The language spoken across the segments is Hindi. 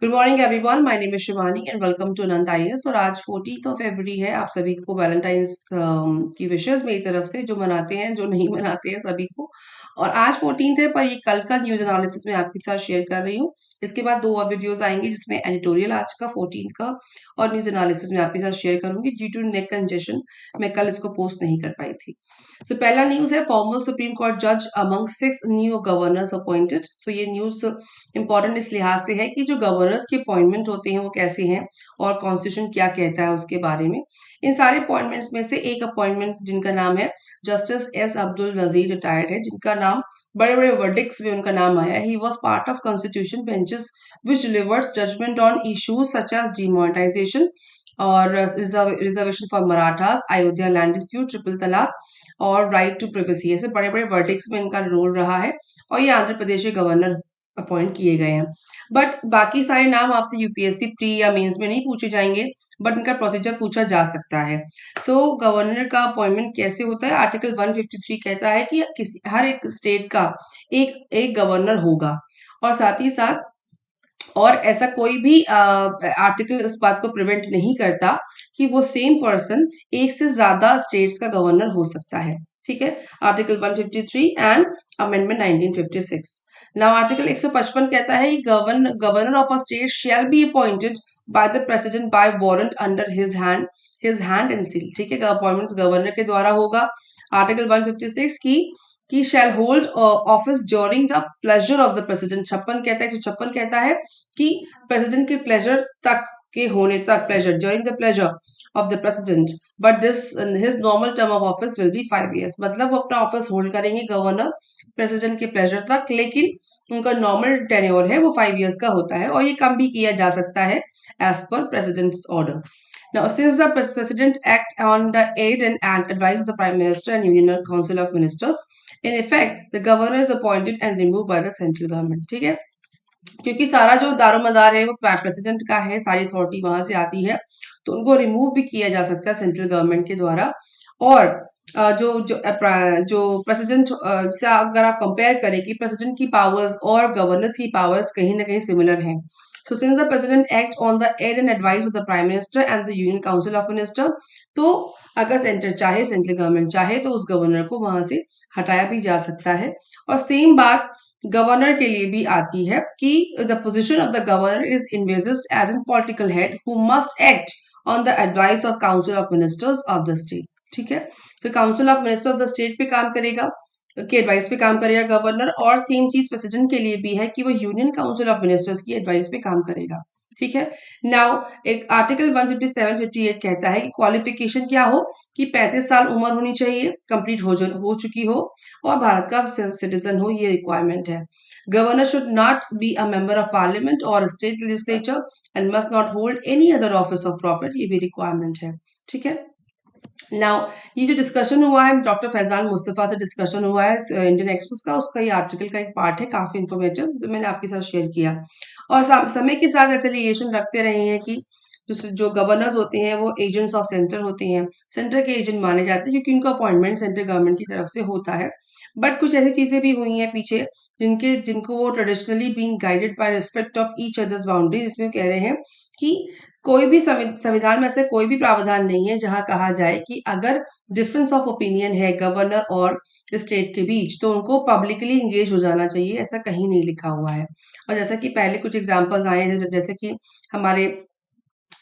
Good morning everyone, my name is Shivani and welcome to Anant IAS. और आज 14 फरवरी है। आप सभी को वैलेंटाइंस की विशेष मेरी तरफ से, जो मनाते हैं जो नहीं मनाते हैं सभी को। और आज 14 है, पर ये कल का न्यूज एनालिसिस मैं आपके साथ शेयर कर रही हूँ। इसके बाद दो और वीडियोस आएंगे जिसमें एडिटोरियल आज का 14 का और न्यूज एनालिसिस में आपके साथ शेयर करूंगी। ड्यू टू नेक कंजेशन मैं कल इसको पोस्ट नहीं कर पाई थी। सो पहला न्यूज है, फॉर्मल सुप्रीम कोर्ट जज अमंग 6 न्यू गवर्नर्स अपॉइंटेड। सो ये न्यूज इंपॉर्टेंट इस लिहाज से है कि जो गवर्नर्स के अपॉइंटमेंट होते हैं वो कैसे हैं और कॉन्स्टिट्यूशन क्या कहता है उसके बारे में। इन सारे अपॉइंटमेंट्स में से एक अपॉइंटमेंट जिनका नाम है justice S Abdul Nazeer retired है, जिनका नाम बड़े बड़े वर्डिक्स में उनका नाम आया। He was part of constitution benches which delivers judgement on issues such as demonetisation और reservation for Marathas, Ayodhya land dispute, triple तलाक और राइट टू प्रिवेसी। ऐसे बड़े बड़े वर्डिक्स में इनका रोल रहा है और ये आंध्र प्रदेश के गवर्नर अपॉइंट किए गए हैं। बट बाकी सारे नाम आपसे यूपीएससी प्री या मेंस में नहीं पूछे जाएंगे, बट इनका प्रोसीजर पूछा जा सकता है। गवर्नर का अपॉइंटमेंट कैसे होता है? आर्टिकल 153 कहता है कि किसी हर एक स्टेट का एक एक गवर्नर होगा और साथ ही साथ और ऐसा कोई भी आर्टिकल इस बात को प्रिवेंट नहीं करता कि वो सेम पर्सन एक से ज्यादा स्टेट्स का गवर्नर हो सकता है। ठीक है, article 153 and amendment 1956। Now article 155 कहता है कि governor of a state shall be appointed by the president bye warrant under his hand and seal. ठीक है, अपॉइंटमेंट गवर्नर के द्वारा होगा। आर्टिकल 156 की shall hold office during the pleasure of the president. 56 कहता है, 156 कहता है कि प्रेसिडेंट के प्लेजर तक के होने तक, pleasure during the pleasure of the president, but this his normal term of office will be 5 years। मतलब वो अपना ऑफिस होल्ड करेंगे गवर्नर प्रेसिडेंट के प्लेजर तक, लेकिन उनका नॉर्मल टेन्योर है वो 5 years का होता है और ये कम भी किया जा सकता है as per president's order. Now, since the President act on the aid and advice of the Prime Minister and Union Council of Ministers, in effect, the governor is appointed and removed by the central government। ठीक है, क्योंकि सारा जो दारोमदार है वो प्रेसिडेंट का है, सारी अथॉरिटी वहां से आती है, तो उनको रिमूव भी किया जा सकता है सेंट्रल गवर्नमेंट के द्वारा। और जो प्रेसिडेंट से अगर आप कंपेयर करें कि प्रेसिडेंट की पावर्स और गवर्नर्स की पावर्स कहीं ना कहीं सिमिलर हैं। So since the president act on the aid and advice of the prime minister and the union council of minister, तो अगर सेंट्रल गवर्नमेंट चाहे तो उस गवर्नर को वहां से हटाया भी जा सकता है। और सेम बात गवर्नर के लिए भी आती है कि the position of the governor is invested as an political head who must act on the advice of council of ministers of the state. ठीक है, so council of minister of the state पे काम करेगा, की एडवाइस पे काम करेगा गवर्नर। और सेम चीज प्रेसिडेंट के लिए भी है कि वो यूनियन काउंसिल ऑफ मिनिस्टर्स की एडवाइस पे काम करेगा। ठीक है, नाउ एक आर्टिकल 157-58 कहता है कि क्वालिफिकेशन क्या हो कि 35 साल उम्र होनी चाहिए, कंप्लीट हो चुकी हो और भारत का सिटीजन हो, ये रिक्वायरमेंट है। Governor should not be a member of parliament और state legislature and must not hold any other office of profit, ये भी रिक्वायरमेंट है। ठीक है, नाउ ये जो डिस्कशन हुआ है डॉक्टर फैजान मुस्तफा से डिस्कशन हुआ है इंडियन एक्सप्रेस का, उसका ये आर्टिकल का एक पार्ट है, काफी इंफॉर्मेटिव, जो मैंने आपके साथ शेयर किया। और समय के साथ ऐसे रिलेशन रखते रहे हैं कि जो गवर्नर्स होते हैं वो एजेंट्स ऑफ सेंटर होते हैं, सेंटर के एजेंट माने जाते हैं क्योंकि उनका अपॉइंटमेंट सेंट्रल गवर्नमेंट की तरफ से होता है। बट कुछ ऐसी चीजें भी हुई हैं पीछे जिनको वो traditionally being guided by respect of each others boundaries, इसमें कह रहे हैं कि कोई भी संविधान में ऐसे कोई भी प्रावधान नहीं है जहां कहा जाए कि अगर डिफरेंस ऑफ ओपिनियन है गवर्नर और स्टेट के बीच तो उनको पब्लिकली इंगेज हो जाना चाहिए, ऐसा कहीं नहीं लिखा हुआ है। और जैसा कि पहले कुछ एग्जांपल्स आए हैं, जैसे कि हमारे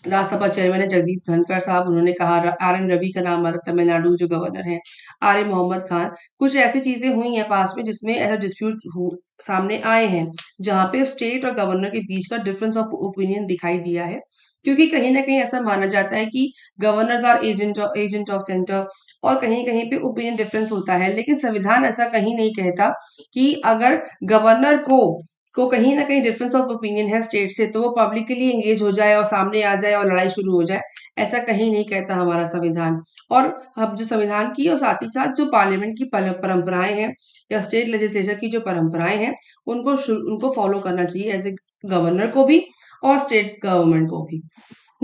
राज्यसभा चेयरमैन है जगदीप धनखड़ साहब, उन्होंने कहा आर एन रवि का नाम आता, तमिलनाडु जो गवर्नर है, आर ए मोहम्मद खान। कुछ ऐसी चीजें हुई हैं पास में जिसमें ऐसा डिस्प्यूट सामने आए हैं जहां पे स्टेट और गवर्नर के बीच का डिफरेंस ऑफ ओपिनियन दिखाई दिया है, क्योंकि कहीं ना कहीं ऐसा माना जाता है कि governors are agent of centre और कहीं कहीं पे ओपिनियन डिफरेंस होता है। लेकिन संविधान ऐसा कहीं नहीं कहता कि अगर गवर्नर को कहीं ना कहीं डिफरेंस ऑफ ओपिनियन है स्टेट से तो वो पब्लिकली एंगेज हो जाए और सामने आ जाए और लड़ाई शुरू हो जाए, ऐसा कहीं नहीं कहता हमारा संविधान। और हम जो संविधान की और साथ ही साथ जो पार्लियामेंट की परंपराएं हैं या स्टेट लेजिस्लेचर की जो परंपराएं हैं उनको फॉलो करना चाहिए एज ए गवर्नर को भी और स्टेट गवर्नमेंट को भी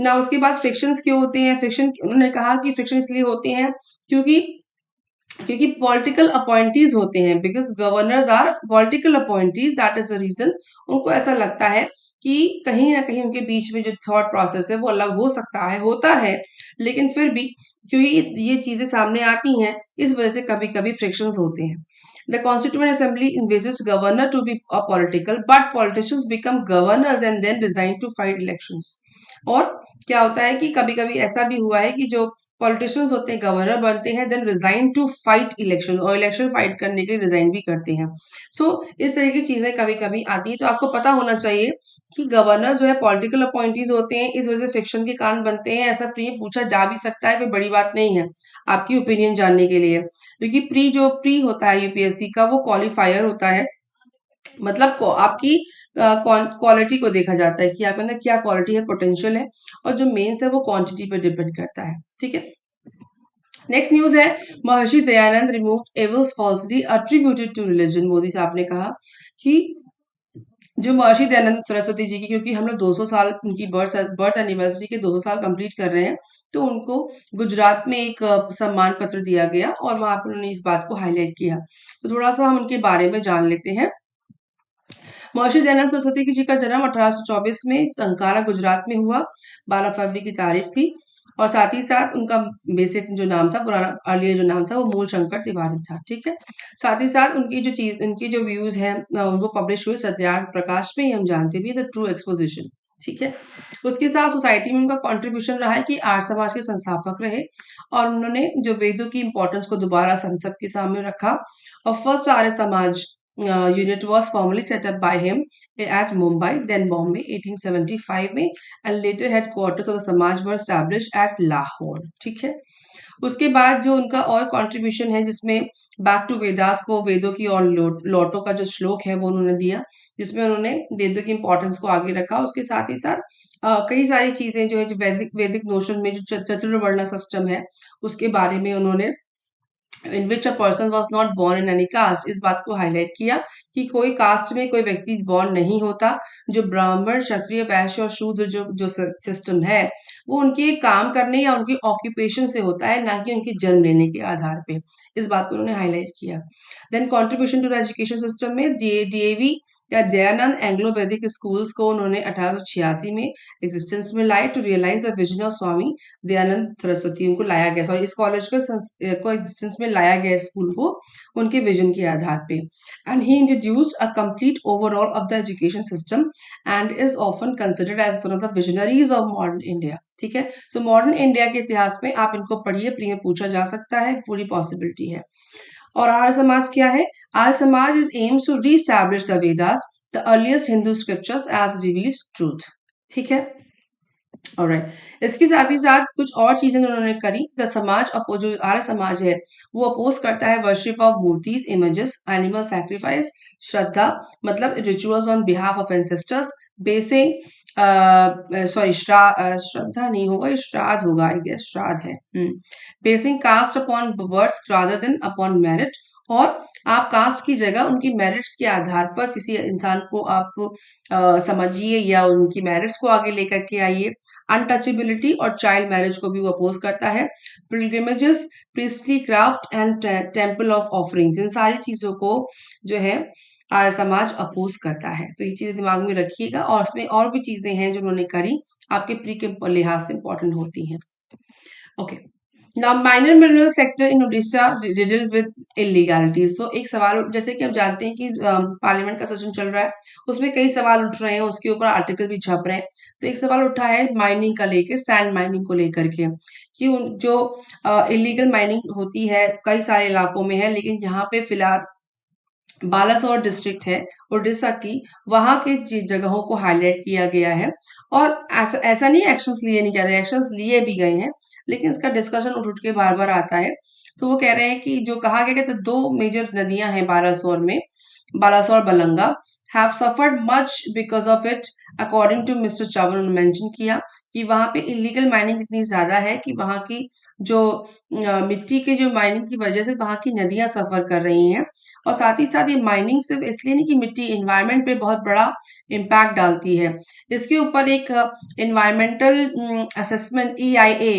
ना। उसके बाद फ्रिक्शंस क्यों होते हैं? फ्रिक्शन उन्होंने कहा कि फ्रिक्शन इसलिए होते हैं क्योंकि क्योंकि पॉलिटिकल अपॉइंटीज होते हैं, because governors are political appointees, that is the reason. उनको ऐसा लगता है कि कहीं ना कहीं उनके बीच में जो थॉट प्रोसेस है वो अलग हो सकता है, होता है, लेकिन फिर भी क्योंकि ये चीजें सामने आती हैं, इस वजह से कभी कभी फ्रिक्शंस होते हैं। The constituent assembly envisages governor to be a political, but politicians become governors and then resign to fight elections. और क्या होता है कि कभी कभी ऐसा भी हुआ है कि जो पॉलिटिशियंस होते हैं गवर्नर बनते हैं, then resign to fight election, और इलेक्शन फाइट करने के लिए रिजाइन भी करते हैं। सो इस तरह की चीजें कभी कभी आती है, तो आपको पता होना चाहिए कि गवर्नर जो है पॉलिटिकल अपॉइंटीज होते हैं, इस वजह से फिक्शन के कारण बनते हैं। ऐसा प्री पूछा जा भी सकता है, कोई बड़ी बात नहीं है आपकी ओपिनियन जानने के लिए, क्योंकि प्री होता है यूपीएससी का, वो क्वालिफायर होता है, मतलब आपकी क्वालिटी को देखा जाता है कि आपके अंदर क्या क्वालिटी है, पोटेंशियल है, और जो मेंस है वो क्वांटिटी पर डिपेंड करता है। ठीक है, नेक्स्ट न्यूज है, Maharshi Dayanand remove evils falsely attributed to religion. Modi साहब ने कहा कि जो महर्षि दयानंद सरस्वती जी की, क्योंकि हम लोग 200 साल उनकी बर्थ एनिवर्सरी के 200 साल कंप्लीट कर रहे हैं, तो उनको गुजरात में एक सम्मान पत्र दिया गया और वहां पर उन्होंने इस बात को हाईलाइट किया। तो थोड़ा सा हम उनके बारे में जान लेते हैं। महर्षि दयानंद सरस्वती जी का जन्म 1824 में टंकारा गुजरात में हुआ। 12 फरवरी की तारीख थी। और साथ ही साथ उनका बेसिक जो नाम था, पुराना अर्लियर जो नाम था, वो मूल शंकर तिवारी था। ठीक है, साथ ही साथ उनकी जो व्यूज हैं उनको पब्लिश हुए सत्यार्थ प्रकाश में, हम जानते भी द ट्रू एक्सपोजिशन। ठीक है, उसके साथ सोसाइटी में उनका कंट्रीब्यूशन रहा है कि आर्य समाज के संस्थापक रहे, और उन्होंने जो वेदों की इंपॉर्टेंस को दोबारा हम सबके सामने रखा। और first Arya Samaj unit was formally set up by him at Mumbai, then Bombay, 1875 में, and later headquarters of the Samaj were established at Lahore. ठीक है, उसके बाद जो उनका और कंट्रीब्यूशन है, जिसमें बैक टू वेदास को, वेदों की और लौटो का जो श्लोक है वो उन्होंने दिया, जिसमें उन्होंने वेदों की इंपॉर्टेंस को आगे रखा। उसके साथ ही साथ कई सारी चीजें जो है, जो वैदिक नोशन में जो चतुर्वर्ण सिस्टम है, उसके बारे में उन्होंने, in which a person was not born in any caste, इस बात को हाईलाइट किया कि कोई कास्ट में कोई व्यक्ति बॉर्न नहीं होता। जो ब्राह्मण, क्षत्रिय, वैश्य और शूद्र जो जो सिस्टम है, वो उनके काम करने या उनकी ऑक्यूपेशन से होता है, ना कि उनके जन्म लेने के आधार पे। इस बात को उन्होंने हाईलाइट किया। Then contribution to the education system में डीएवी या दयानंद एंग्लो वैदिक स्कूल्स को उन्होंने 1886 में एग्जिस्टेंस में लाए, to realise the vision of Swami Dayanand Saraswati. उनको लाया गया, सॉरी, इस कॉलेज को एग्जिस्टेंस में लाया गया, स्कूल को, उनके विजन के आधार पे। And he introduced a complete overall of the education system and is often considered as one of the visionaries of modern India. ठीक है, सो मॉडर्न इंडिया के इतिहास में आप इनको पढ़िए, प्री में पूछा जा सकता है, पूरी पॉसिबिलिटी है। और आर्य समाज क्या है? Arya Samaj is aims to reestablish the Vedas, the earliest Hindu scriptures as reveals truth. ठीक है, ऑलराइट, इसके साथ ही साथ कुछ और चीजें उन्होंने करी। द समाज जो आर्य समाज है, वो अपोज करता है वर्शिप ऑफ मूर्तिज, इमेजेस, एनिमल सैक्रिफाइस, श्रद्धा, मतलब rituals on behalf of ancestors, basing, sorry, श्रद्धा नहीं होगा, ये श्राद्ध होगा, आई गेस श्राद्ध है। Basing caste upon birth rather than upon merit, और आप कास्ट की जगह उनकी मेरिट्स के आधार पर किसी इंसान को आप समझिए या उनकी मेरिट्स को आगे लेकर के आइए। अनटचेबिलिटी और चाइल्ड मैरिज को भी वो अपोज करता है। Pilgrimages, priestly craft and temple of offerings, इन सारी चीजों को जो है आर्य समाज अपोज करता है। तो ये चीजें दिमाग में रखिएगा, और इसमें और भी चीजें हैं जो उन्होंने करी, आपके प्री के लिहाज से इंपॉर्टेंट होती हैं। Okay, now minor mineral sector in Orissa riddled with illegalities. तो एक सवाल, जैसे कि आप जानते हैं कि पार्लियामेंट का सेशन चल रहा है, उसमें कई सवाल उठ रहे हैं, उसके ऊपर आर्टिकल भी छप रहे हैं। तो एक सवाल उठा है माइनिंग का लेके, सैंड माइनिंग को लेकर के, कि जो इलीगल माइनिंग होती है कई सारे इलाकों में है, लेकिन यहाँ पे फिलहाल बालासोर डिस्ट्रिक्ट है उड़ीसा की, वहां के जगहों को हाईलाइट किया गया है। और ऐसा नहीं एक्शंस लिए नहीं जा रहे, एक्शंस लिए भी गए हैं, लेकिन इसका डिस्कशन उठ उठ के बार बार आता है। तो वो कह रहे हैं कि जो कहा गया कि तो दो मेजर नदियां हैं बालासोर में, बालासोर बलंगा, have suffered much because of it, according to mister चावल ने मेंशन किया कि वहां पे इलीगल माइनिंग इतनी ज्यादा है कि वहां की जो मिट्टी के जो माइनिंग की वजह से वहां की नदियां सफर कर रही हैं। और साथ ही साथ ये माइनिंग सिर्फ इसलिए नहीं कि मिट्टी इन्वायरमेंट पे बहुत बड़ा इम्पैक्ट डालती है, इसके ऊपर एक environmental assessment EIA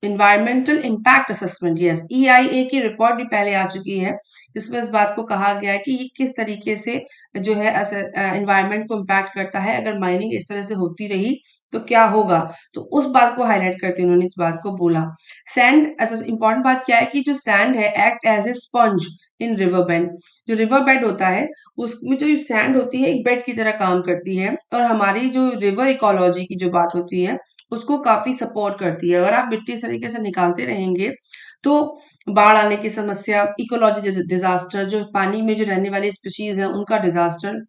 environmental impact assessment, yes, EIA की रिपोर्ट भी पहले आ चुकी है, जिसमें इस बात को कहा गया है कि ये किस तरीके से जो है एनवायरनमेंट को इम्पैक्ट करता है। अगर माइनिंग इस तरह से होती रही तो क्या होगा, तो उस बात को हाईलाइट करते हुए उन्होंने इस बात को बोला। सैंड, अच्छा इंपॉर्टेंट बात क्या है कि जो सैंड है act as a sponge in river bed. जो रिवर बेड होता है उसमें जो सैंड होती है एक बेड की तरह काम करती है, और हमारी जो रिवर इकोलॉजी की जो बात होती है उसको काफी सपोर्ट करती है। अगर आप मिट्टी इस तरीके से निकालते रहेंगे तो बाढ़ आने की समस्या, इकोलॉजी डिजास्टर, जो पानी में जो रहने वाली स्पीशीज है उनका डिजास्टर,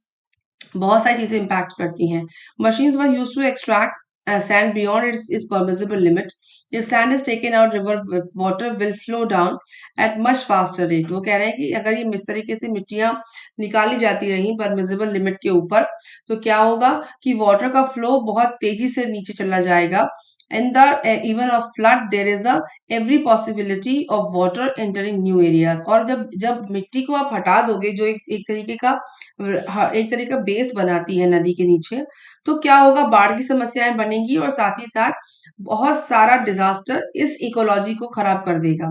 बहुत सारी चीजें इम्पैक्ट करती हैं। Machines were used to extract sand beyond its permissible limit. If sand is taken out, river water will flow down at much faster rate. वो कह रहे हैं कि अगर ये इस तरीके से मिट्टियां निकाली जाती रही परमिसिबल लिमिट के ऊपर, तो क्या होगा कि वाटर का फ्लो बहुत तेजी से नीचे चला जाएगा। In the even of flood, there is a every possibility of water entering new areas. और जब जब मिट्टी को आप हटा दोगे, जो एक तरीके का बेस बनाती है नदी के नीचे, तो क्या होगा, बाढ़ की समस्याएं बनेंगी और साथ ही साथ बहुत सारा डिजास्टर इस इकोलॉजी को खराब कर देगा।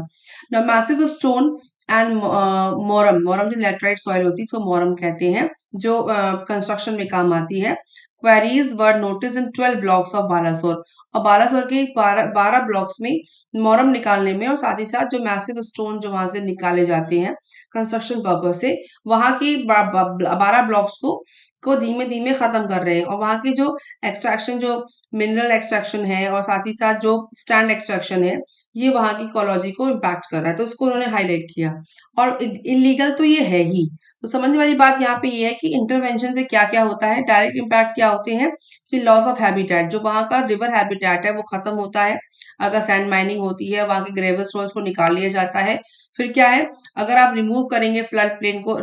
ना मैसिव स्टोन एंड मोरम, मोरम जो लैटराइट सॉइल होती है इसको मोरम कहते हैं, जो कंस्ट्रक्शन में काम आती है। Queries were notice in 12 blocks of Balasore, और बालासोर के 12 ब्लॉक्स में मोरम निकालने में, और साथ ही साथ जो मैसिव स्टोन जो वहां से निकाले जाते हैं कंस्ट्रक्शन पर्पज से, वहां की 12 ब्लॉक्स को धीमे धीमे खत्म कर रहे हैं। और वहां की जो एक्सट्रैक्शन, जो मिनरल एक्सट्रैक्शन है और साथ ही साथ जो स्टैंड एक्सट्रैक्शन है, ये वहां की इकोलॉजी को इम्पैक्ट कर रहा है, तो उसको उन्होंने हाईलाइट किया। और इलीगल तो ये है ही। तो समझने वाली बात यहाँ पे ये है कि इंटरवेंशन से क्या क्या होता है। डायरेक्ट इम्पैक्ट क्या होते हैं कि लॉस ऑफ हैबिटेट, जो वहां का रिवर हैबिटेट है वो खत्म होता है अगर सैंड माइनिंग होती है, वहां के ग्रेवल स्टोन्स को निकाल लिया जाता है। फिर क्या है, अगर आप रिमूव करेंगे फ्लड प्लेन को,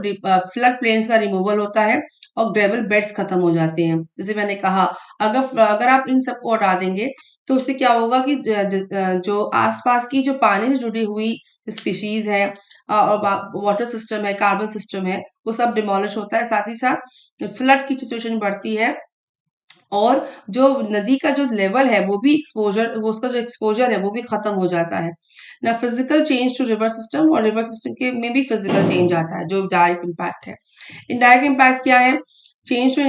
फ्लड प्लेन्स का रिमूवल होता है और ग्रेवल बेड्स खत्म हो जाते हैं। जैसे मैंने कहा, अगर आप इन सबको हटा देंगे तो उससे क्या होगा कि जो आसपास की जो पानी से जुड़ी हुई स्पीशीज है और वाटर सिस्टम है, कार्बन सिस्टम है, वो सब डिमोलिश होता है। साथ ही साथ फ्लड की सिचुएशन बढ़ती है, और जो नदी का जो लेवल है वो भी एक्सपोजर, वो उसका जो एक्सपोजर है वो भी खत्म हो जाता है ना। Physical change to river system, और रिवर सिस्टम के में भी फिजिकल चेंज आता है जो डायरेक्ट इम्पैक्ट है। इनडायरेक्ट इम्पैक्ट क्या है, change to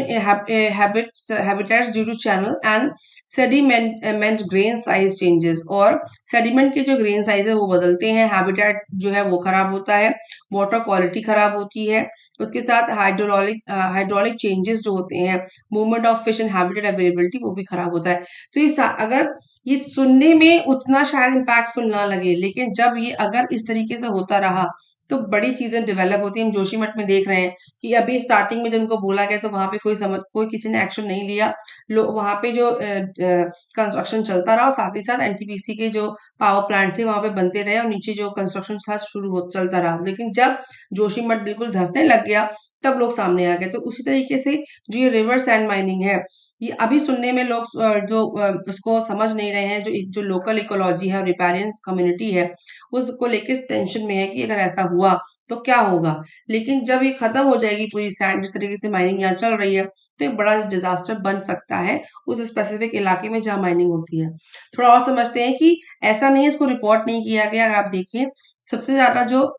habitats due to channel and sediment grain size changes, और सेडिमेंट के जो ग्रेन साइज है वो बदलते हैं, हैबिटेट जो है वो खराब होता है, वाटर क्वालिटी खराब होती है। उसके साथ हाइड्रोलिक चेंजेस जो होते हैं, movement of fish and habitat availability, वो भी खराब होता है। तो अगर ये सुनने में उतना शायद इम्पैक्टफुल ना लगे, लेकिन जब ये अगर इस तरीके से होता रहा तो बड़ी चीजें डेवलप होती हैं। हम जोशीमठ में देख रहे हैं कि अभी स्टार्टिंग में जब उनको बोला गया तो वहां पे कोई किसी ने एक्शन नहीं लिया। लोग वहां पे जो कंस्ट्रक्शन चलता रहा, और साथ ही साथ NTPC के जो पावर प्लांट थे वहां पे बनते रहे, और नीचे जो कंस्ट्रक्शन था चलता रहा। लेकिन जब जोशीमठ बिल्कुल धंसने लग गया तब लोग सामने आ गए। तो उसी तरीके से जो ये रिवर सैंड माइनिंग है, ये अभी सुनने में लोग उसको समझ नहीं रहे हैं। जो लोकल इकोलॉजी है और रिपेरियन कम्युनिटी है, उसको लेके टेंशन में है कि अगर ऐसा हुआ तो क्या होगा। लेकिन जब ये खत्म हो जाएगी पूरी सैंड, जिस तरीके से माइनिंग यहाँ चल रही है, तो एक बड़ा डिजास्टर बन सकता है उस स्पेसिफिक इलाके में जहाँ माइनिंग होती है। थोड़ा और समझते हैं कि ऐसा नहीं है इसको रिपोर्ट नहीं किया गया। अगर आप देखें, सबसे ज्यादा जो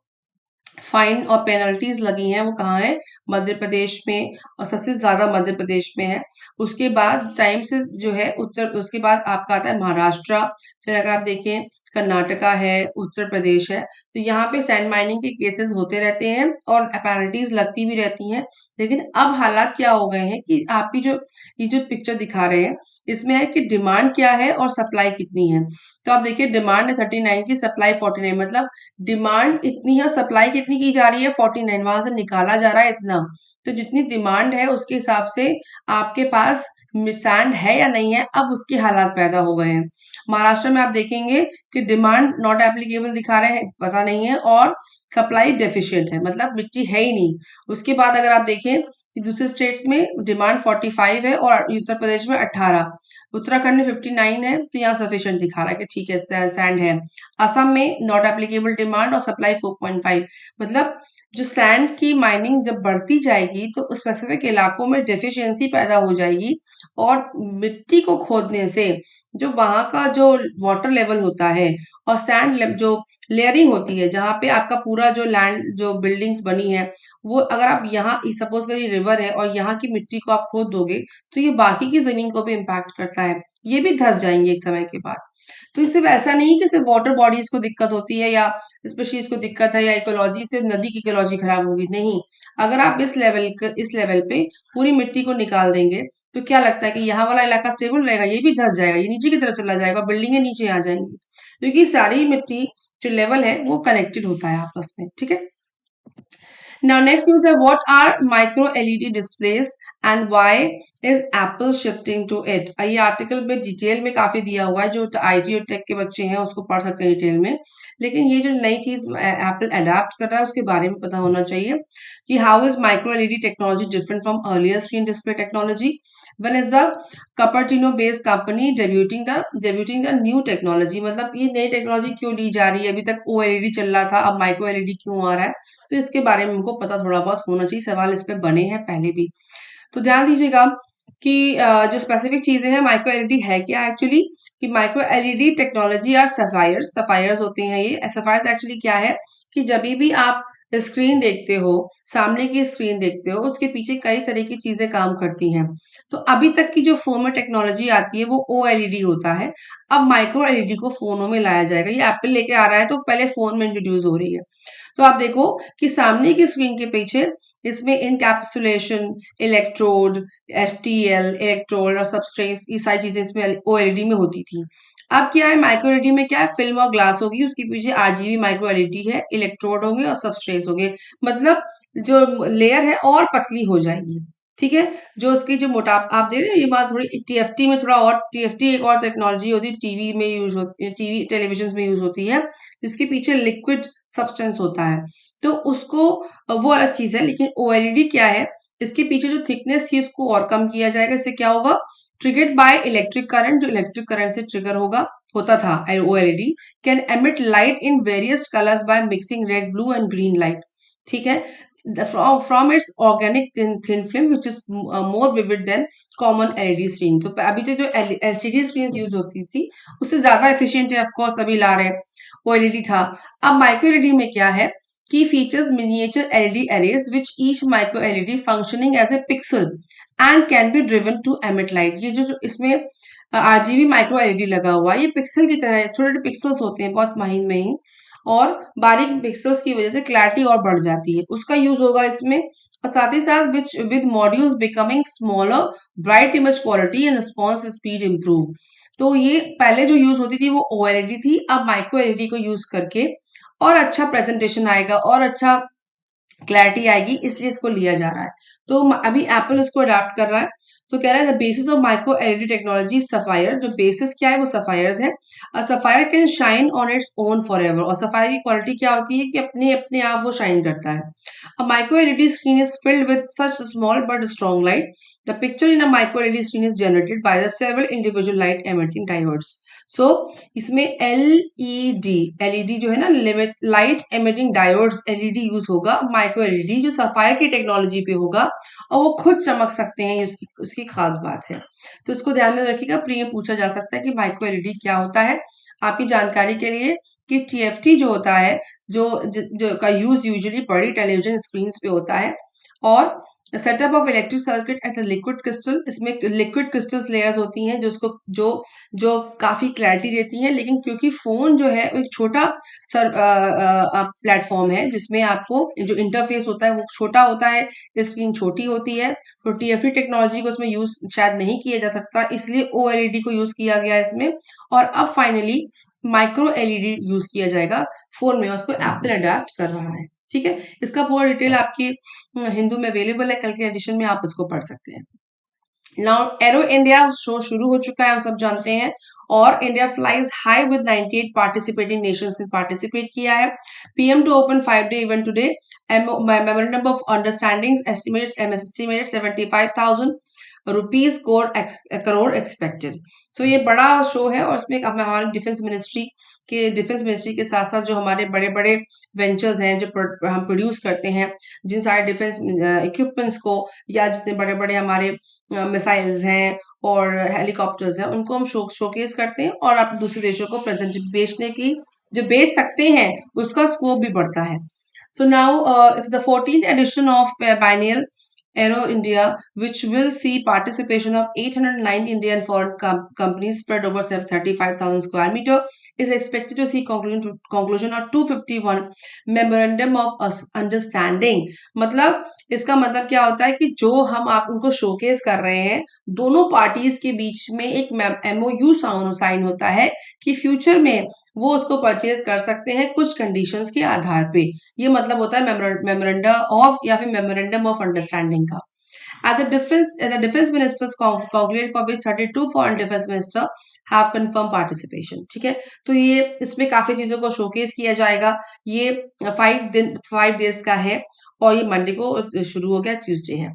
फाइन और पेनल्टीज लगी हैं वो कहाँ है, मध्य प्रदेश में, और सबसे ज्यादा मध्य प्रदेश में है। उसके बाद टाइम से जो है उसके बाद आपका आता है महाराष्ट्र। फिर अगर आप देखें, कर्नाटका है, उत्तर प्रदेश है। तो यहाँ पे सैंड माइनिंग के केसेस होते रहते हैं और पेनल्टीज लगती भी रहती हैं। लेकिन अब हालात क्या हो गए हैं कि आपकी ये जो पिक्चर दिखा रहे हैं, इसमें है कि डिमांड क्या है और सप्लाई कितनी है। तो आप देखिए, डिमांड है 39 की, सप्लाई 49, मतलब डिमांड इतनी है, सप्लाई कितनी की जा रही है, 49, वहां से निकाला जा रहा है इतना। तो जितनी डिमांड है उसके हिसाब से आपके पास सैंड है या नहीं है, अब उसके हालात पैदा हो गए हैं। महाराष्ट्र में आप देखेंगे कि डिमांड नॉट एप्लीकेबल दिखा रहे हैं, पता नहीं है, और सप्लाई डेफिशिएंट है, मतलब मिट्टी है ही नहीं। उसके बाद अगर आप देखें कि दूसरे स्टेट्स में डिमांड 45 है और उत्तर प्रदेश में 18, उत्तराखंड में 59 है, तो यहाँ सफिशिएंट दिखा रहा है कि ठीक है सैंड है। असम में नॉट एप्लीकेबल डिमांड और सप्लाई 4.5, मतलब जो सैंड की माइनिंग जब बढ़ती जाएगी तो स्पेसिफिक इलाकों में डेफिशिएंसी पैदा हो जाएगी, और मिट्टी को खोदने से जो वहां का जो वाटर लेवल होता है और सैंड जो लेयरिंग होती है, जहाँ पे आपका पूरा जो लैंड जो बिल्डिंग्स बनी है, वो अगर आप यहाँ सपोज करिए रिवर है और यहाँ की मिट्टी को आप खोद दोगे, तो ये बाकी की जमीन को भी इम्पैक्ट करता है। ये भी धस जाएंगे एक समय के बाद। तो सिर्फ ऐसा नहीं कि सिर्फ वाटर बॉडीज को दिक्कत होती है या स्पीशीज को दिक्कत है या इकोलॉजी से नदी की इकोलॉजी खराब होगी, नहीं। अगर आप इस लेवल पे पूरी मिट्टी को निकाल देंगे, तो क्या लगता है कि यहाँ वाला इलाका स्टेबल रहेगा? ये भी धस जाएगा, ये नीचे की तरफ चला जाएगा, बिल्डिंगें नीचे आ जाएंगी, क्योंकि सारी मिट्टी जो लेवल है वो कनेक्टेड होता है आपस में। ठीक है। Now, next news है what are micro LED displays and why is Apple shifting to it? ये आर्टिकल में डिटेल में काफी दिया हुआ है, जो आईटी और टेक के बच्चे हैं उसको पढ़ सकते हैं डिटेल में। लेकिन ये जो नई चीज एप्पल अडाप्ट कर रहा है उसके बारे में पता होना चाहिए कि how is micro LED technology different from earlier screen display technology. When is the Cupertino based company debuting the new technology? मतलब ये नई टेक्नोलॉजी क्यों ली जा रही है? अभी तक ओएलईडी चल रहा था, अब माइक्रो एलईडी क्यों आ रहा है? तो इसके बारे में हमको पता थोड़ा बहुत होना चाहिए, सवाल इस पे बने हैं पहले भी। तो ध्यान दीजिएगा कि जो स्पेसिफिक चीजें हैं, माइक्रो एलईडी है क्या एक्चुअली, कि micro LED technology are sapphires, sapphires होते हैं ये। सफायर्स एक्चुअली क्या है कि जब भी आप स्क्रीन देखते हो, सामने की स्क्रीन देखते हो, उसके पीछे कई तरह की चीजें काम करती हैं। तो अभी तक की जो फोन में टेक्नोलॉजी आती है वो ओएलईडी होता है। अब माइक्रो एलईडी को फोनों में लाया जाएगा, ये एप्पल लेके आ रहा है, तो पहले फोन में इंट्रोड्यूस हो रही है। तो आप देखो कि सामने की स्क्रीन के पीछे इसमें इनकैप्सुलेशन, इलेक्ट्रोड, एसटीएल, इलेक्ट्रोड और सबस्ट्रेट्स, ये सारी चीजें इसमें ओएलईडी में होती थी। अब क्या है, माइक्रो एलईडी में क्या है, फिल्म और ग्लास होगी, उसके पीछे आरजीबी माइक्रो एलईडी है, इलेक्ट्रोड होंगे और सबस्ट्रेट्स होंगे। मतलब जो लेयर है और पतली हो जाएगी। ठीक है। जो उसकी जो मोटाप आप देख रहे हो, ये बात थोड़ी टीएफटी में थोड़ा और, टीएफटी एक और टेक्नोलॉजी होती है, टीवी में यूज होती है, टीवी टेलीविजन में यूज होती है, जिसके पीछे लिक्विड सब्सटेंस होता है। तो उसको वो अलग चीज है। लेकिन ओएलईडी क्या है, इसके पीछे जो थिकनेस थी उसको और कम किया जाएगा। इससे क्या होगा, ट्रिगर्ड बाय इलेक्ट्रिक करंट, जो इलेक्ट्रिक करंट से ट्रिगर होता था OLED, can emit light in various colours by mixing red, blue and green light. ठीक है। From its organic thin film which is more vivid than common LED screen. तो अभी तक जो LCD screens यूज होती थी उससे ज्यादा एफिशिएंट है, ऑफ कोर्स अभी ला रहे हैं, वो एलईडी था। अब माइक्रो एलईडी में क्या है कि features miniature LED arrays which each micro LED functioning as a pixel and can be driven to emit light. ये जो इसमें आरजीबी माइक्रो एलईडी लगा हुआ है, ये पिक्सल की तरह छोटे छोटे पिक्सल्स होते हैं, बहुत महीन महीन, और बारीक पिक्सल्स की वजह से क्लैरिटी और बढ़ जाती है, उसका यूज होगा इसमें। और साथ ही साथ with modules becoming smaller, bright image quality and response speed improve. तो ये पहले जो यूज होती थी वो ओएलईडी थी, अब माइक्रो एलईडी को यूज करके और अच्छा प्रेजेंटेशन आएगा और अच्छा क्लैरिटी आएगी, इसलिए इसको लिया जा रहा है। तो अभी एप्पल इसको अडाप्ट कर रहा है। तो कह रहा है the basis of micro LED technology sapphire, जो बेसिस क्या है वो सफायर्स है। Sapphire can shine on its own for ever, और सफायर की क्वालिटी क्या होती है कि अपने अपने आप वो शाइन करता है। A micro LED screen is filled with such small but strong light. The picture in a micro LED screen is generated by the several individual light emitting diodes. So इसमें एलईडी जो है ना, limit light emitting diodes LED use होगा। माइक्रो एलईडी जो सफायर की टेक्नोलॉजी पे होगा और वो खुद चमक सकते हैं, उसकी खास बात है। तो इसको ध्यान में रखिएगा, प्री में पूछा जा सकता है कि माइक्रो एलईडी क्या होता है। आपकी जानकारी के लिए कि टीएफटी जो होता है, जो का यूज यूजुअली बड़ी टेलीविजन स्क्रीन पे होता है, और setup of electric circuit eight liquid crystal, इसमें लिक्विड क्रिस्टल्स लेयर्स होती हैं जो उसको जो जो काफी क्लैरिटी देती हैं। लेकिन क्योंकि फोन जो है एक छोटा प्लेटफॉर्म है जिसमें आपको जो इंटरफेस होता है वो छोटा होता है, स्क्रीन छोटी होती है, तो टीएफटी टेक्नोलॉजी को उसमें यूज शायद नहीं किया जा सकता, इसलिए ओएलईडी को यूज किया गया इसमें। और अब फाइनली माइक्रो एलईडी यूज किया जाएगा फोन में, उसको एप्पल अडेप्ट कर रहा है। ठीक है। इसका पूरा डिटेल आपकी हिंदू में अवेलेबल है, कल के एडिशन में आप उसको पढ़ सकते हैं। नाउ एरो इंडिया शो शुरू हो चुका है, हम सब जानते हैं, और India flies high with 98 participating nations ने पार्टिसिपेट किया है। PM to open 5-day event today, memorandum of understanding estimated 75,000 rupees crore expected. So ये बड़ा शो है, और इसमें हमारे डिफेंस मिनिस्ट्री के साथ साथ जो हमारे बड़े बड़े वेंचर्स हैं जो हम प्रोड्यूस करते हैं, जिन सारे डिफेंस इक्विपमेंट्स को, या जितने बड़े बड़े हमारे मिसाइल्स हैं और हेलीकॉप्टर्स हैं उनको हम शोकेस करते हैं और आप दूसरे देशों को प्रेजेंट बेचने की जो बेच सकते हैं उसका स्कोप भी बढ़ता है. So now, if the 14th edition of Biennial Aero India, which will see participation of 809 Indian foreign companies spread over 35,000 square meter, is expected to see conclusion of 251 memorandum of understanding. मतलब इसका मतलब क्या होता है कि जो हम आप उनको शोकेस कर रहे हैं दोनों पार्टीज के बीच में एक MOU साइन होता है कि फ्यूचर में वो उसको परचेज कर सकते हैं कुछ कंडीशंस के आधार पे. ये मतलब होता है मेमोरेंडम ऑफ या फिर मेमोरेंडम ऑफ अंडरस्टैंडिंग का. At the defense ministers conclave for which 32 foreign defense minister have confirmed participation. ठीक है, तो ये इसमें काफी चीजों को शोकेस किया जाएगा. ये 5 डेज का है और ये मंडे को शुरू हो गया, ट्यूसडे है.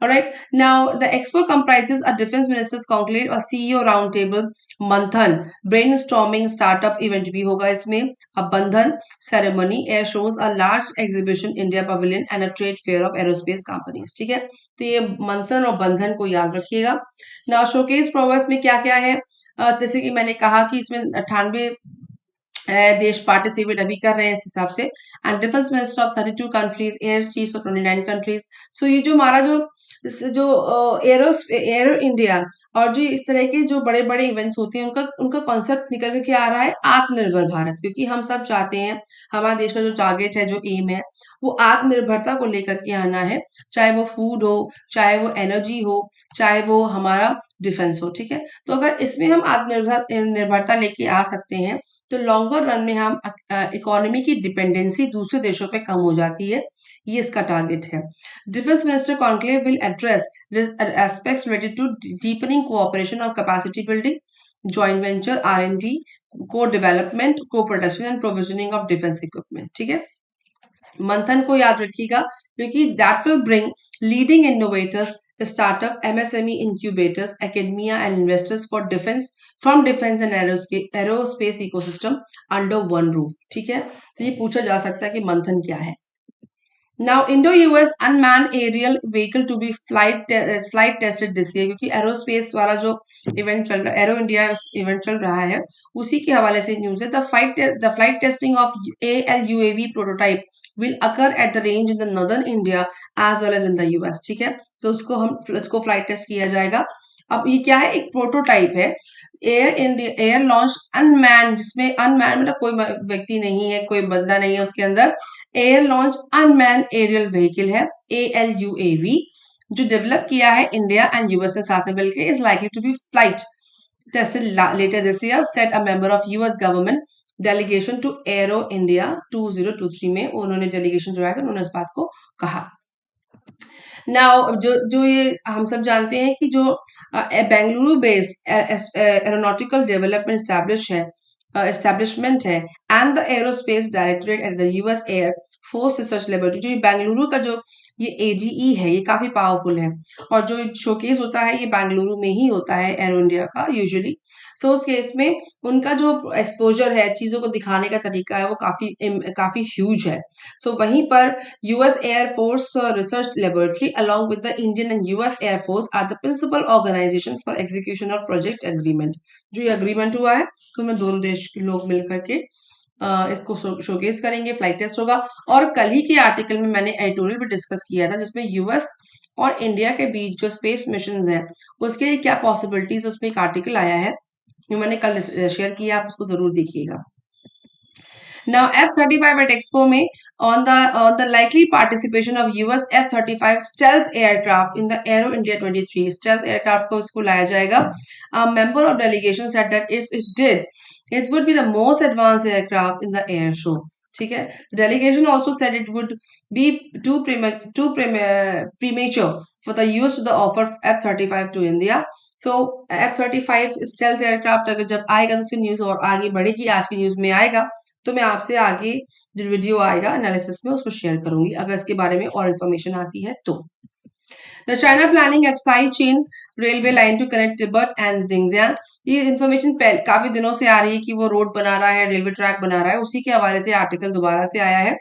Alright, now the expo comprises a defense ministers conclave, a CEO round table, मंथन, brainstorming startup event भी होगा इसमें, a बंधन ceremony, air shows, a large exhibition India pavilion and a trade fair of aerospace companies. ठीक है, तो ये मंथन और बंधन को याद रखिएगा. now showcase प्रोग्रेस में क्या क्या है, जैसे कि मैंने कहा कि इसमें 98 देश पार्टिसिपेट अभी कर रहे हैं इस हिसाब से. And defence minister of 32 countries, air chiefs of 29 countries. So ये जो हमारा जो एरो इंडिया और जो इस तरह के जो बड़े बड़े इवेंट्स होते हैं उनका उनका कॉन्सेप्ट निकल के क्या आ रहा है, आत्मनिर्भर भारत. क्योंकि हम सब चाहते हैं हमारे देश का जो टारगेट है जो एम है वो आत्मनिर्भरता को लेकर के आना है, चाहे वो फूड हो, चाहे वो एनर्जी हो, चाहे वो हमारा डिफेंस हो. ठीक है, तो अगर इसमें हम आत्मनिर्भरता लेके आ सकते हैं तो लॉन्गर रन में हम इकोनॉमी की डिपेंडेंसी दूसरे देशों पे कम हो जाती है. ये इसका टारगेट है. Defence minister conclave will address aspects related to deepening cooperation और capacity building, joint venture, R&D, co development, co production and provisioning of defence equipment. ठीक है, मंथन को याद रखिएगा क्योंकि that will bring leading innovators, startup, MSME incubators, academia and investors for defense from defense and aerospace ecosystem under one roof. ठीक है, तो ये पूछा जा सकता है कि मंथन क्या है. Now Indo-US unmanned aerial vehicle to be flight tested this year, क्योंकि एरोस्पेस वाला जो इवेंट चल रहा है, एरो इंडिया इवेंट चल रहा है, उसी के हवाले से न्यूज है. The flight testing of ALUAV prototype will occur at the range in the northern India as well as in the US. ठीक है, तो उसको फ्लाइट टेस्ट किया जाएगा. अब ये क्या है, एक प्रोटोटाइप है. एयर लॉन्च अनमैन, जिसमें अनमैन मतलब कोई व्यक्ति नहीं है, कोई बंदा नहीं है उसके अंदर. Air launch unmanned aerial vehicle है ALUAV, जो डेवलप किया है इंडिया एंड यूएस ने साथ में मिलकर. Is likely to be flight tested later this year, said a member of US government delegation to Aero India 2023 में उन्होंने डेलीगेशन जो है उन्होंने इस बात को कहा. नाउ जो ये हम सब जानते हैं कि जो Bengaluru based aeronautical development establishment है and the aerospace directorate at the US air force research laboratory, जो बेंगलुरु का जो ये AGE है ये काफी पावरफुल है और जो शोकेस होता है ये बेंगलुरु में ही होता है एरो इंडिया का यूजुअली. सो उस केस में उनका जो एक्सपोजर है, चीजों को दिखाने का तरीका है वो काफी ह्यूज है. सो वहीं पर US air force research laboratory along with the Indian and US air force are the principal organisation for execution of project agreement. जो ये अग्रीमेंट हुआ है तो मैं दोनों देश के लोग मिलकर के इसको शोकेस करेंगे, फ्लाइट टेस्ट होगा. और कल ही के आर्टिकल में मैंने एडिटोरियल भी डिस्कस किया था जिसमें यूएस और इंडिया के बीच जो स्पेस मिशन है उसके क्या पॉसिबिलिटीज, उसमें एक आर्टिकल आया है जो मैंने कल शेयर किया, आप उसको जरूर देखिएगा. Now F-35 at Expo में on the likely participation of US F-35 stealth aircraft in the Aero India 23 stealth aircraft को इसको लाया जाएगा. A member of delegation said that if it did, it would be the most advanced aircraft in the air show. ठीक है, delegation also said it would be too premature for the US to the offer F-35 to India. So F-35 stealth aircraft अगर जब आएगा तो उसकी न्यूज और आगे बढ़ेगी. आज की न्यूज में आएगा तो मैं आपसे आगे जो वीडियो आएगा एनालिसिस में उसको शेयर करूंगी अगर इसके बारे में और इन्फॉर्मेशन आती है तो. The China planning Aksai Chin railway line to connect Tibet and Xinjiang. ये इन्फॉर्मेशन काफी दिनों से आ रही है कि वो रोड बना रहा है, रेलवे ट्रैक बना रहा है, उसी के हवाले से आर्टिकल दोबारा से आया है.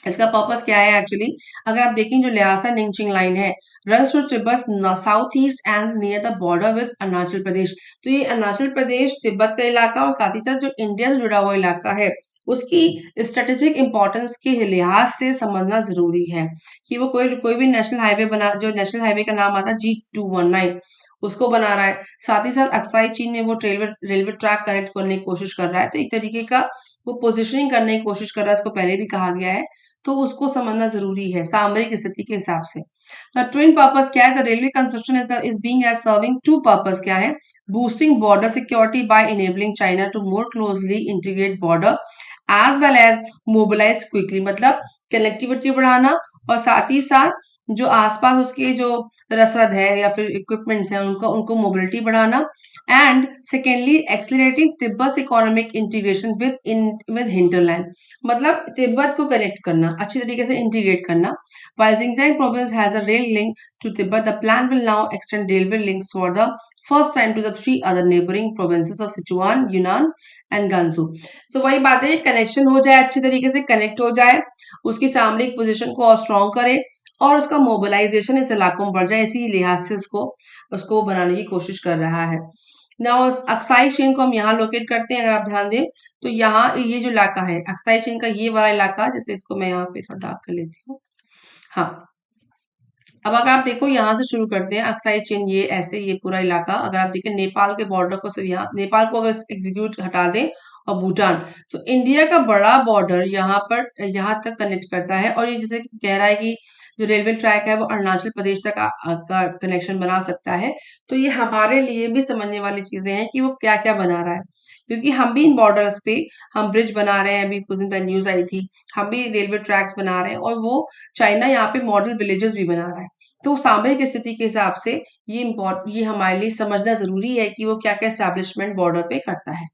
इसका पर्पस क्या है एक्चुअली? अगर आप देखें जो ल्हासा निंगचिंग लाइन है, runs to Tibet south east and near the border with Arunachal Pradesh. तो ये अरुणाचल प्रदेश, तिब्बत का इलाका और साथ ही साथ जो इंडिया से जुड़ा हुआ इलाका है, उसकी स्ट्रेटेजिक इंपॉर्टेंस के लिहाज से समझना जरूरी है कि वो कोई कोई भी नेशनल हाईवे बना, जो नेशनल हाईवे का नाम आता है G219, उसको बना रहा है। साथ ही साथ अक्साई चीन ने वो रेलवे रेलवे ट्रैक कनेक्ट करने की कोशिश कर रहा है। तो एक तरीके का वो पोजिशनिंग करने की कोशिश कर रहा है, इसको पहले भी कहा गया है। तो उसको समझना जरूरी है सामरिक स्थिति के हिसाब से। ट्विन पर्पस क्या है? The railway construction is being as serving two purpose क्या है? Boosting border security by enabling China to more closely integrate border as well as mobilise quickly, मतलब कनेक्टिविटी बढ़ाना और साथ ही साथ जो आसपास उसके जो रसद है या फिर इक्विपमेंट्स है उनको उनको मोबिलिटी बढ़ाना। And secondly accelerating Tibet economic integration with hinterland, मतलब तिब्बत को कनेक्ट करना, अच्छी तरीके से इंटीग्रेट करना। While Xinjiang province has a rail link to Tibet, the plan will now extend railway links for the first time to the three other neighboring provinces of Sichuan, Yunnan and Gansu. तो वही बात है, कनेक्शन हो जाए, अच्छी तरीके से कनेक्ट हो जाए, उसकी सामरिक पोजीशन को और स्ट्रॉन्ग करे और उसका मोबिलाइजेशन इस इलाकों में बढ़ जाए, इसी लिहाज से उसको उसको बनाने की कोशिश कर रहा है। नाउ अक्साई चेन को हम यहाँ लोकेट करते हैं, अगर आप ध्यान दें तो यहाँ ये जो इलाका है अक्साई चेन का, ये वाला इलाका, जैसे इसको मैं यहाँ पे थोड़ा डार्क कर लेती हूँ। हाँ, अब अगर आप देखो यहाँ से शुरू करते हैं अक्साई चेन, ये ऐसे ये पूरा इलाका, अगर आप देखें नेपाल के बॉर्डर को सिर्फ यहाँ, नेपाल को अगर एग्जीक्यूट हटा दें और भूटान, तो इंडिया का बड़ा बॉर्डर यहाँ पर यहाँ तक कनेक्ट करता है। और ये जैसे कि कह रहा है कि जो रेलवे ट्रैक है वो अरुणाचल प्रदेश तक का कनेक्शन बना सकता है। तो ये हमारे लिए भी समझने वाली चीजें हैं कि वो क्या क्या बना रहा है, क्योंकि हम भी इन बॉर्डर्स पे हम ब्रिज बना रहे हैं। अभी कुछ दिन पहले न्यूज आई थी, हम भी रेलवे ट्रैक्स बना रहे हैं और वो चाइना यहाँ पे मॉडल विलेजेस भी बना रहा है। तो सामरिक स्थिति के हिसाब से ये हमारे लिए समझना जरूरी है कि वो क्या क्या एस्टेब्लिशमेंट बॉर्डर पे करता है।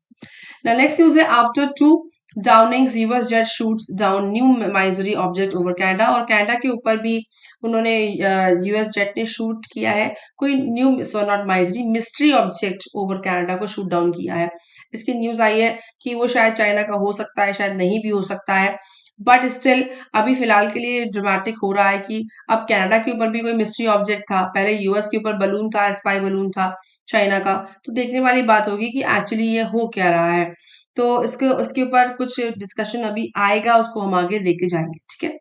Now next news है, after two Downing US jet shoots down new misery object over Canada. और कनाडा के ऊपर भी उन्होंने यूएस जेट ने शूट किया है कोई new, not misery, mystery object over Canada को शूट डाउन किया है। इसकी न्यूज आई है कि वो शायद चाइना का हो सकता है, शायद नहीं भी हो सकता है, बट स्टिल अभी फिलहाल के लिए ड्रामेटिक हो रहा है कि अब कनाडा के ऊपर भी कोई मिस्ट्री ऑब्जेक्ट था, पहले यूएस के ऊपर बलून था, स्पाई बलून था चाइना का। तो देखने वाली बात होगी कि एक्चुअली ये हो क्या रहा है। तो इसके उसके ऊपर कुछ डिस्कशन अभी आएगा, उसको हम आगे लेके जाएंगे, ठीक है।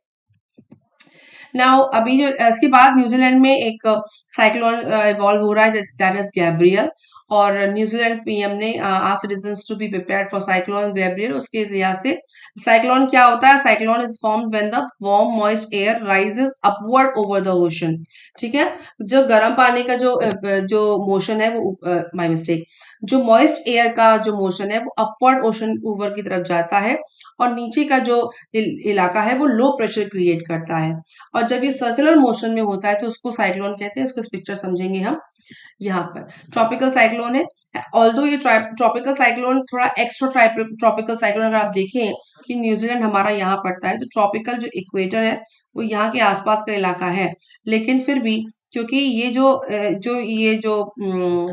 नाउ अभी जो इसके बाद न्यूजीलैंड में एक साइक्लोन इवॉल्व हो रहा है, दैट इज गैब्रियल। और न्यूजीलैंड पीएम ने asked citizens to be prepared for cyclone Gabriel. उसके लिहाज से साइक्लोन क्या होता है? Cyclone is formed when the warm moist air rises upward over the ocean, ठीक है। जो गर्म पानी का जो मोशन है वो, माय मिस्टेक, जो मॉइस्ट एयर का जो मोशन है वो अपवर्ड ओशन ओवर की तरफ जाता है और नीचे का जो इलाका है वो लो प्रेशर क्रिएट करता है। और जब ये सर्कुलर मोशन में होता है तो उसको साइक्लोन कहते हैं। इसको पिक्चर समझेंगे हम यहाँ पर। ट्रॉपिकल साइक्लोन है, ऑल्दो ये ट्रॉपिकल साइक्लोन थोड़ा एक्स्ट्रा ट्रॉपिकल साइक्लोन, अगर आप देखें कि न्यूजीलैंड हमारा यहाँ पड़ता है, तो ट्रॉपिकल जो इक्वेटर है वो यहाँ के आसपास का इलाका है। लेकिन फिर भी क्योंकि ये जो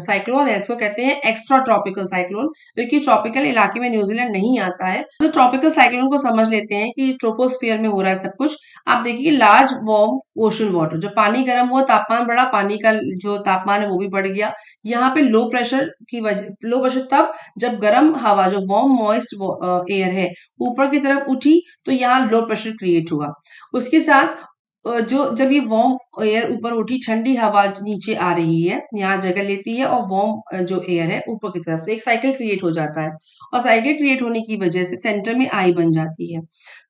साइक्लोन है इसको कहते हैं एक्स्ट्रा ट्रॉपिकल साइक्लोन, क्योंकि ट्रॉपिकल इलाके में न्यूजीलैंड नहीं आता है। तो ट्रॉपिकल साइक्लोन को समझ लेते हैं कि ट्रोपोस्फियर में हो रहा है सब कुछ। आप देखिए लार्ज वार्म ओशन वाटर, जो पानी गर्म हुआ, तापमान बढ़ा, पानी का जो तापमान है वो भी बढ़ गया। यहाँ पे लो प्रेशर की वजह, लो प्रेशर तब जब गर्म हवा, जो वार्म मॉइस्ट एयर है, ऊपर की तरफ उठी तो यहाँ लो प्रेशर क्रिएट हुआ। उसके साथ जो जब ये वार्म एयर ऊपर उठी, ठंडी हवा नीचे आ रही है, यहाँ जगह लेती है और वार्म जो एयर है ऊपर की तरफ, तो एक साइकिल क्रिएट हो जाता है। और साइकिल क्रिएट होने की वजह से सेंटर में आई बन जाती है।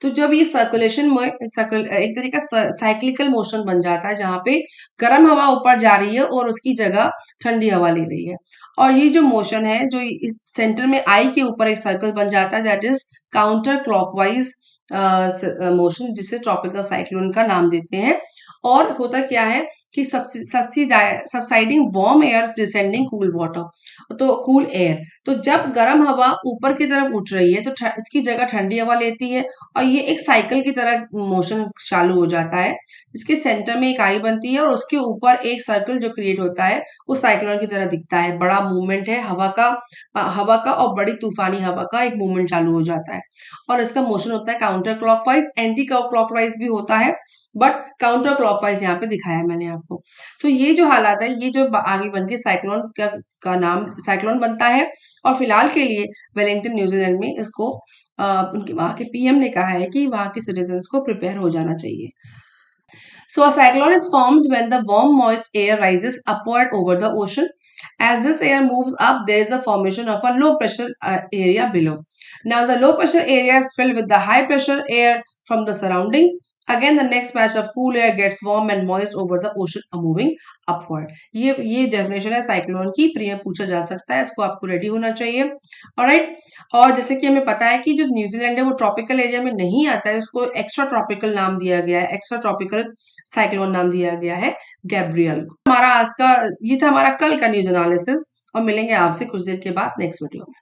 तो जब ये सर्कुलेशन में एक तरीके का साइक्लिकल मोशन बन जाता है, जहाँ पे गर्म हवा ऊपर जा रही है और उसकी जगह ठंडी हवा ले रही है। और ये जो मोशन है, जो इस सेंटर में आई के ऊपर एक सर्कल बन जाता है, that is counter clockwise motion, जिसे ट्रॉपिकल साइक्लोन का नाम देते हैं। और होता क्या है कि subsiding warm air descending cool water, तो कूल एयर, तो जब गर्म हवा ऊपर की तरफ उठ रही है तो इसकी जगह ठंडी हवा लेती है और ये एक साइकिल की तरह मोशन चालू हो जाता है। इसके सेंटर में एक आई बनती है और उसके ऊपर एक सर्कल जो क्रिएट होता है वो साइक्लोन की तरह दिखता है। बड़ा मूवमेंट है हवा का और बड़ी तूफानी हवा का एक मूवमेंट चालू हो जाता है और इसका मोशन होता है काउंटर क्लॉकवाइज, एंटी क्लॉकवाइज भी होता है, बट काउंटर क्लॉकवाइज यहाँ पे दिखाया है मैंने आपको। सो ये जो हालात है, ये जो आगे बन के साइक्लोन का नाम साइक्लोन बनता है और फिलहाल के लिए वेलिंगटन न्यूजीलैंड में इसको उनके वहां के पीएम ने कहा है कि वहां के सिटीजन्स को प्रिपेयर हो जाना चाहिए। So a cyclone is formed when the warm moist air rises upward over the ocean. As this air moves up, there is a formation of a low pressure area below. Now the low pressure area is filled with the high pressure air from the surroundings. Again, the next patch of cool air gets warm and moist over the ocean, moving upward. ये डेफिनेशन है साइक्लोन की, प्रिय पूछा जा सकता है, इसको आपको रेडी होना चाहिए। ऑलराइट, और जैसे कि हमें पता है कि जो न्यूजीलैंड है वो ट्रॉपिकल एरिया में नहीं आता है, उसको एक्स्ट्रा ट्रॉपिकल नाम दिया गया है, एक्स्ट्रा ट्रॉपिकल साइक्लोन नाम दिया गया है गैब्रियल। हमारा आज का ये था हमारा कल का न्यूज एनालिसिस और मिलेंगे आपसे कुछ देर के बाद नेक्स्ट वीडियो में।